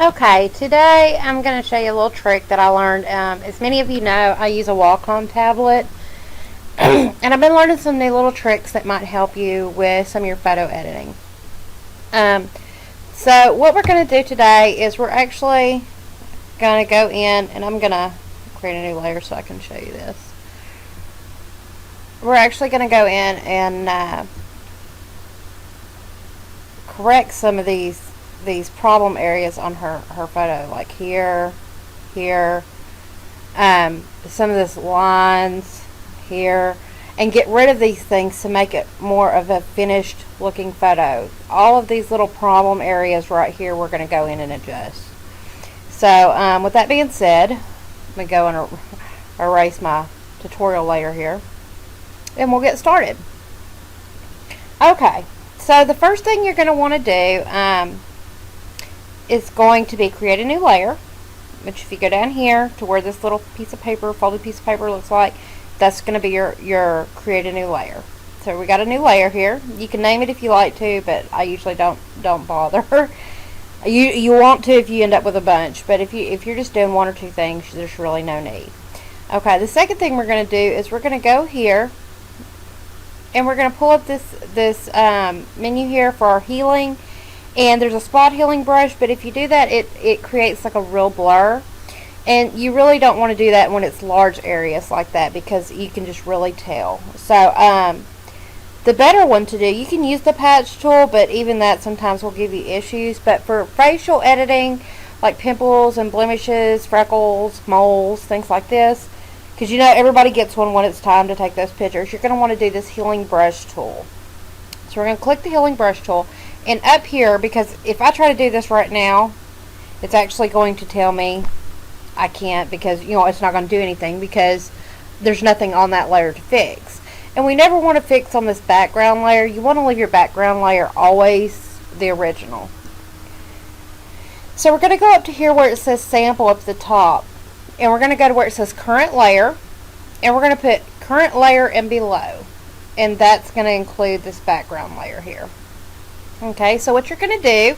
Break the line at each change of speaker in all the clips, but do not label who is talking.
Okay, today I'm going to show you a little trick that I learned. As many of you know, I use a Wacom tablet, and I've been learning some new little tricks that might help you with some of your photo editing. Um, so what we're going to do today is we're actually going to go in, and I'm going to create a new layer so I can show you this. We're actually going to go in and correct some of these problem areas on her photo, like here, some of this lines here, and get rid of these things to make it more of a finished looking photo. All of these little problem areas right here we're going to go in and adjust. So with that being said, let me go and erase my tutorial layer here, and we'll get started. Okay, so the first thing you're going to want to do is going to be create a new layer, which if you go down here to where this little piece of paper, folded piece of paper looks like, that's going to be your create a new layer. So we got a new layer here. You can name it if you like to, but I usually don't bother. You want to if you end up with a bunch, but if you're just doing one or two things, there's really no need. Okay, the second thing we're going to do is we're going to go here and we're going to pull up this menu here for our healing. And there's a spot healing brush, but if you do that, it creates like a real blur. And you really don't want to do that when it's large areas like that, because you can just really tell. So the better one to do, you can use the patch tool, but even that sometimes will give you issues. But for facial editing, like pimples and blemishes, freckles, moles, things like this, because you know everybody gets one when it's time to take those pictures, you're going to want to do this healing brush tool. So we're going to click the healing brush tool. And up here, because if I try to do this right now, it's actually going to tell me I can't, because it's not going to do anything because there's nothing on that layer to fix. And we never want to fix on this background layer. You want to leave your background layer always the original. So we're going to go up to here where it says sample up at the top, and we're going to go to where it says current layer, and we're going to put current layer and below, and that's going to include this background layer here. Okay, so what you're going to do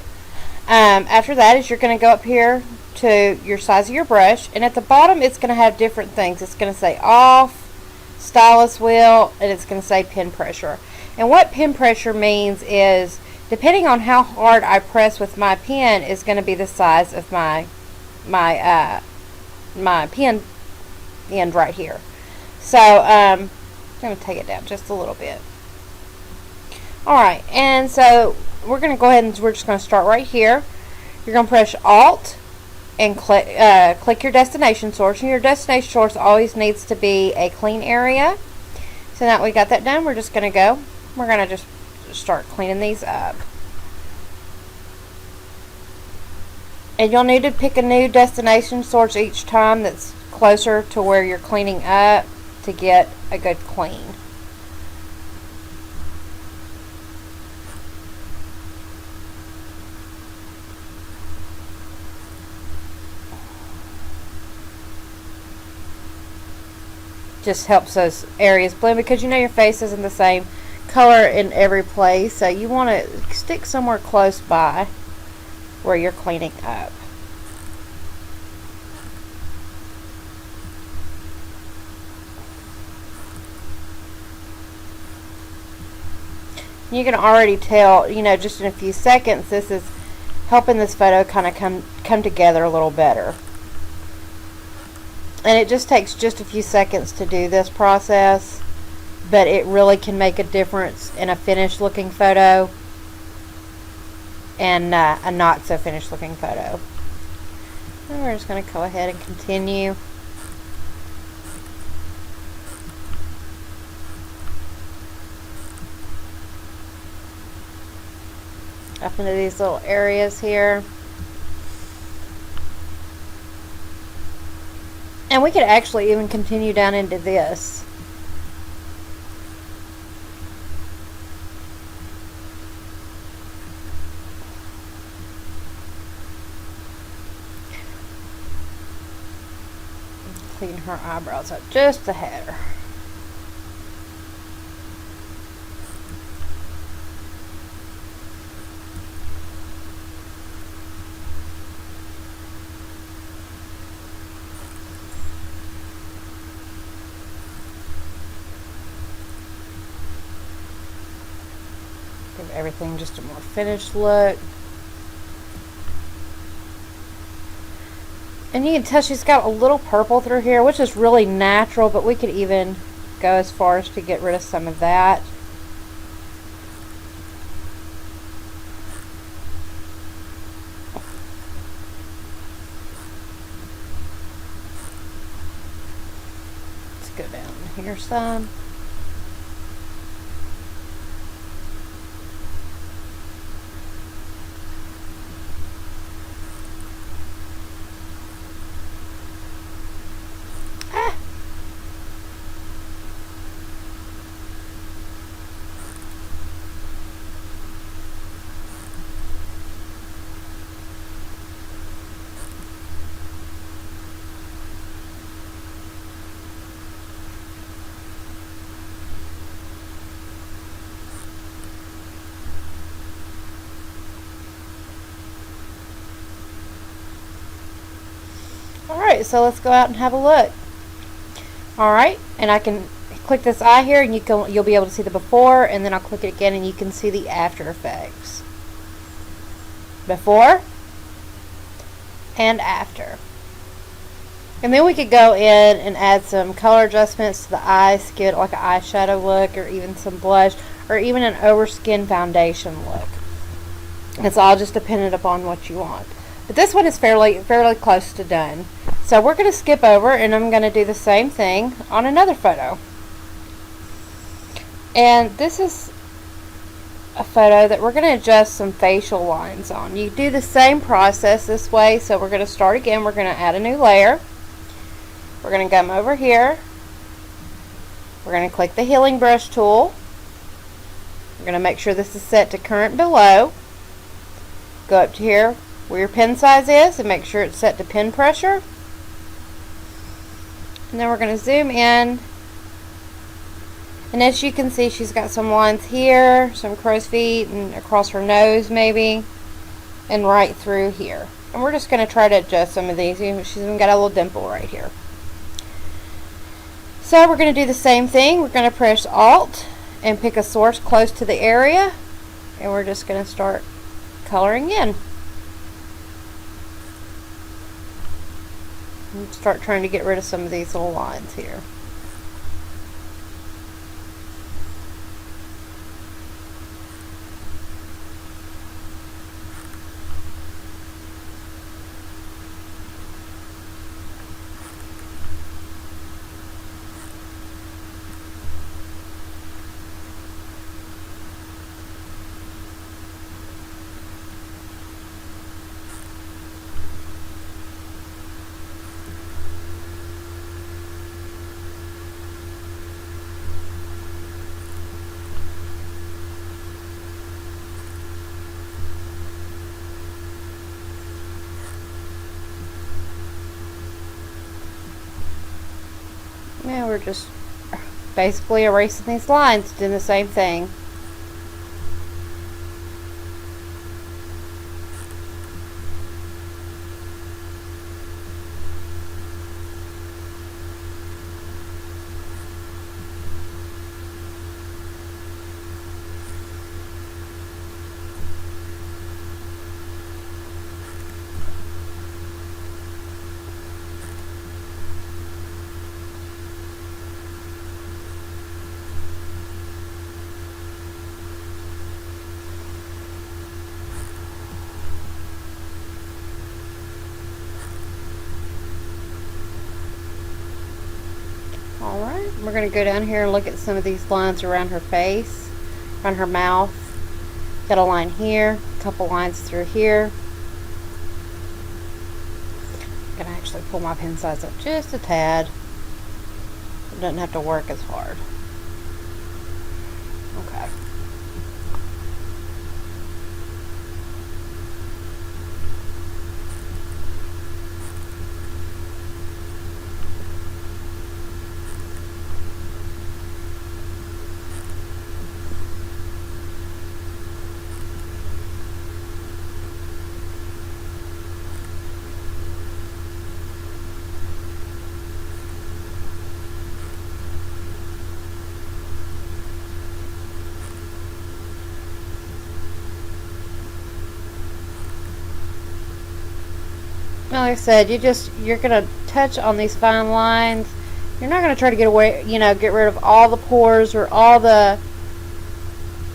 after that is you're going to go up here to your size of your brush, and at the bottom it's going to have different things. It's going to say off, stylus wheel, and it's going to say pin pressure. And what pin pressure means is, depending on how hard I press with my pen, is going to be the size of my pen end right here. So I'm going to take it down just a little bit. Alright, and so we're going to go ahead and we're just going to start right here. You're going to press Alt and click your destination source. And your destination source always needs to be a clean area. So now that we got that done, we're just going to we're going to just start cleaning these up. And you'll need to pick a new destination source each time that's closer to where you're cleaning up to get a good clean. Just helps those areas blend, because your face isn't the same color in every place, so you want to stick somewhere close by where you're cleaning up. You can already tell, just in a few seconds, this is helping this photo kind of come together a little better. And it just takes just a few seconds to do this process, but it really can make a difference in a finished looking photo and a not so finished looking photo. And we're just going to go ahead and continue. Up into these little areas here. And we could actually even continue down into this. Clean her eyebrows up just a hair. everything just a more finished look. And you can tell she's got a little purple through here, which is really natural, but we could even go as far as to get rid of some of that. Let's go down here some. Alright, so let's go out and have a look. Alright, and I can click this eye here and you'll be able to see the before, and then I'll click it again and you can see the after effects. Before and after. And then we could go in and add some color adjustments to the eyes, get like an eyeshadow look, or even some blush, or even an over skin foundation look. It's all just dependent upon what you want. But this one is fairly close to done. So we're going to skip over and I'm going to do the same thing on another photo. And this is a photo that we're going to adjust some facial lines on. You do the same process this way. So we're going to start again. We're going to add a new layer. We're going to come over here. We're going to click the healing brush tool. We're going to make sure this is set to current below. Go up to here where your pen size is and make sure it's set to pen pressure. And then we're going to zoom in. And as you can see, she's got some lines here, some crow's feet, and across her nose maybe, and right through here. And we're just going to try to adjust some of these. She's even got a little dimple right here. So we're going to do the same thing. We're going to press Alt and pick a source close to the area. And we're just going to start coloring in. And start trying to get rid of some of these little lines here. Now we're just basically erasing these lines, doing the same thing. Alright, we're going to go down here and look at some of these lines around her face, around her mouth. Got a line here, a couple lines through here. I'm going to actually pull my pen size up just a tad. It doesn't have to work as hard. Okay. like I said, you're gonna touch on these fine lines. You're not gonna try to get away, get rid of all the pores or all the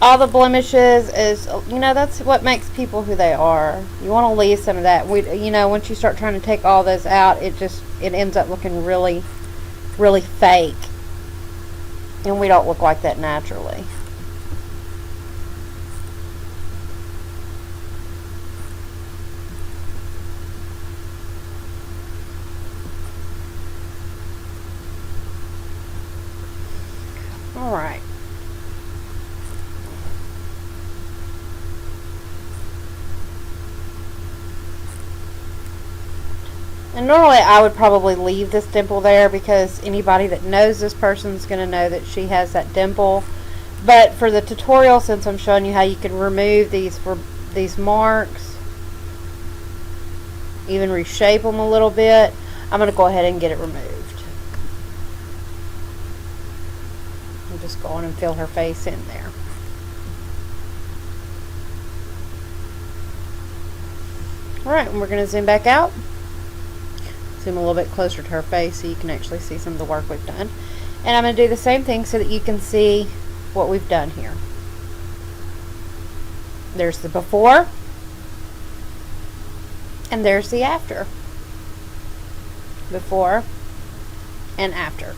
blemishes. Is that's what makes people who they are. You want to leave some of that. Once you start trying to take all those out, it ends up looking really, really fake, and we don't look like that naturally. All right. And normally I would probably leave this dimple there because anybody that knows this person is going to know that she has that dimple. But for the tutorial, since I'm showing you how you can remove these marks, even reshape them a little bit, I'm going to go ahead and get it removed. I'm just going and fill her face in there. Alright, and we're going to zoom back out. Zoom a little bit closer to her face so you can actually see some of the work we've done. And I'm going to do the same thing so that you can see what we've done here. There's the before, and there's the after. Before and after.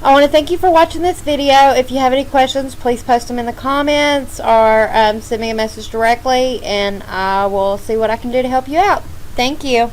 I want to thank you for watching this video. If you have any questions, please post them in the comments or send me a message directly, and I will see what I can do to help you out. Thank you.